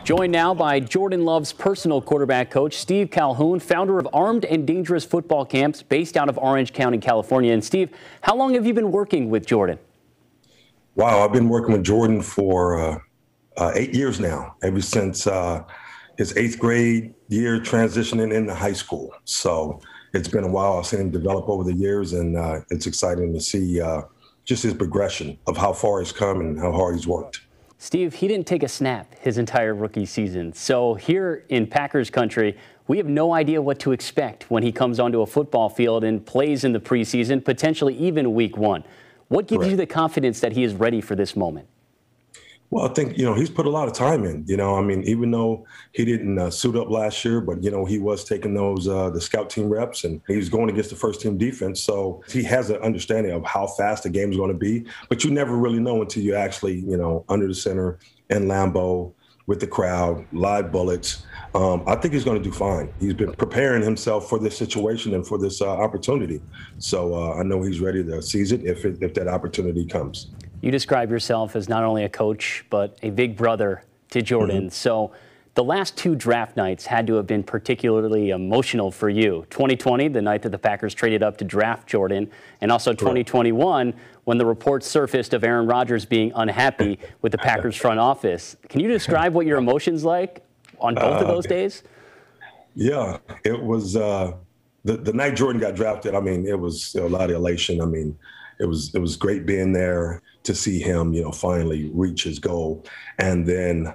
Joined now by Jordan Love's personal quarterback coach, Steve Calhoun, founder of Armed and Dangerous Football Camps based out of Orange County, California. And Steve, how long have you been working with Jordan? Wow, I've been working with Jordan for 8 years now, ever since his 8th grade year transitioning into high school. So it's been a while. I've seen him develop over the years, and it's exciting to see just his progression of how far he's come and how hard he's worked. Steve, he didn't take a snap his entire rookie season. So here in Packers country, we have no idea what to expect when he comes onto a football field and plays in the preseason, potentially even week 1. What gives you the confidence that he is ready for this moment? Well, I think, he's put a lot of time in, even though he didn't suit up last year, but, he was taking those, the scout team reps, and he was going against the first team defense. So he has an understanding of how fast the game is going to be, but you never really know until you actually, under the center in Lambeau with the crowd, live bullets. I think he's going to do fine. He's been preparing himself for this situation and for this opportunity. So I know he's ready to seize it if that opportunity comes. You describe yourself as not only a coach, but a big brother to Jordan. Mm-hmm. So the last 2 draft nights had to have been particularly emotional for you. 2020, the night that the Packers traded up to draft Jordan, and also 2021, when the reports surfaced of Aaron Rodgers being unhappy with the Packers front office. Can you describe what your emotions like on both of those days? Yeah, it was the night Jordan got drafted. It was a lot of elation. It was great being there to see him, finally reach his goal. And then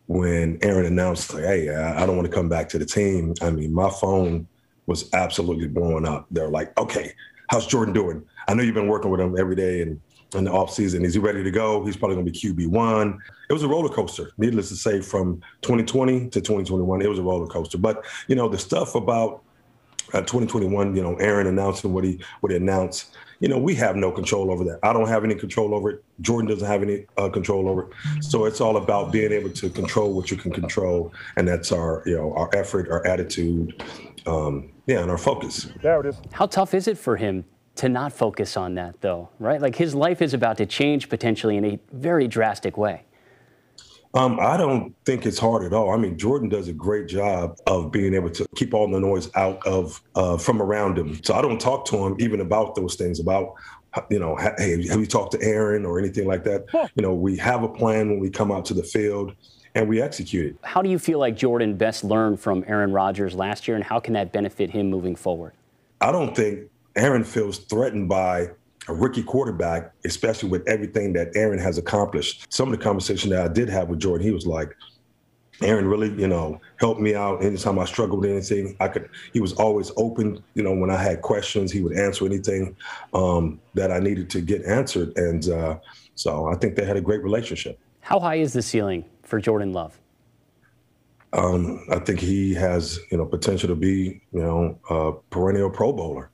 when Aaron announced, hey, I don't want to come back to the team, my phone was absolutely blowing up. They're like, okay, how's Jordan doing? I know you've been working with him every day and in the offseason. Is he ready to go? He's probably going to be QB1. It was a roller coaster, needless to say, from 2020 to 2021. It was a roller coaster. But, the stuff about 2021, Aaron announcing what he announced, we have no control over that. I don't have any control over it. Jordan doesn't have any control over it. So it's all about being able to control what you can control. And that's our effort, our attitude, and our focus. There it is. How tough is it for him to not focus on that, though, right? Like, his life is about to change potentially in a very drastic way. I don't think it's hard at all. Jordan does a great job of being able to keep all the noise out of from around him. So I don't talk to him even about those things, about, hey, have you talked to Aaron or anything like that? We have a plan when we come out to the field and we execute it. How do you feel like Jordan best learned from Aaron Rodgers last year, and how can that benefit him moving forward? I don't think Aaron feels threatened by a rookie quarterback, especially with everything that Aaron has accomplished. Some of the conversation that I did have with Jordan, he was like, Aaron really, helped me out anytime I struggled with anything. He was always open, when I had questions, he would answer anything that I needed to get answered. And so I think they had a great relationship. How high is the ceiling for Jordan Love? I think he has, potential to be, a perennial Pro Bowler.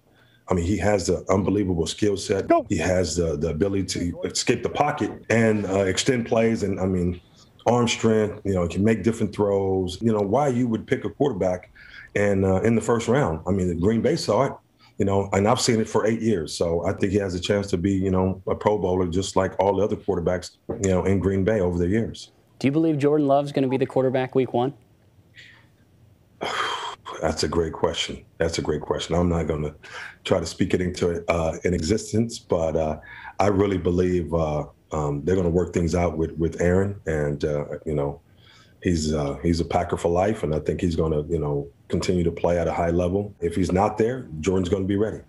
He has the unbelievable skill set. He has the ability to escape the pocket and extend plays. And arm strength, he can make different throws. Why you would pick a quarterback and in the first round. The Green Bay saw it, and I've seen it for 8 years. So I think he has a chance to be, a Pro Bowler, just like all the other quarterbacks, in Green Bay over the years. Do you believe Jordan Love's going to be the quarterback week 1? That's a great question. I'm not going to try to speak it into in existence, but I really believe they're going to work things out with Aaron, and he's a Packer for life, and I think he's going to continue to play at a high level. If he's not there, Jordan's going to be ready.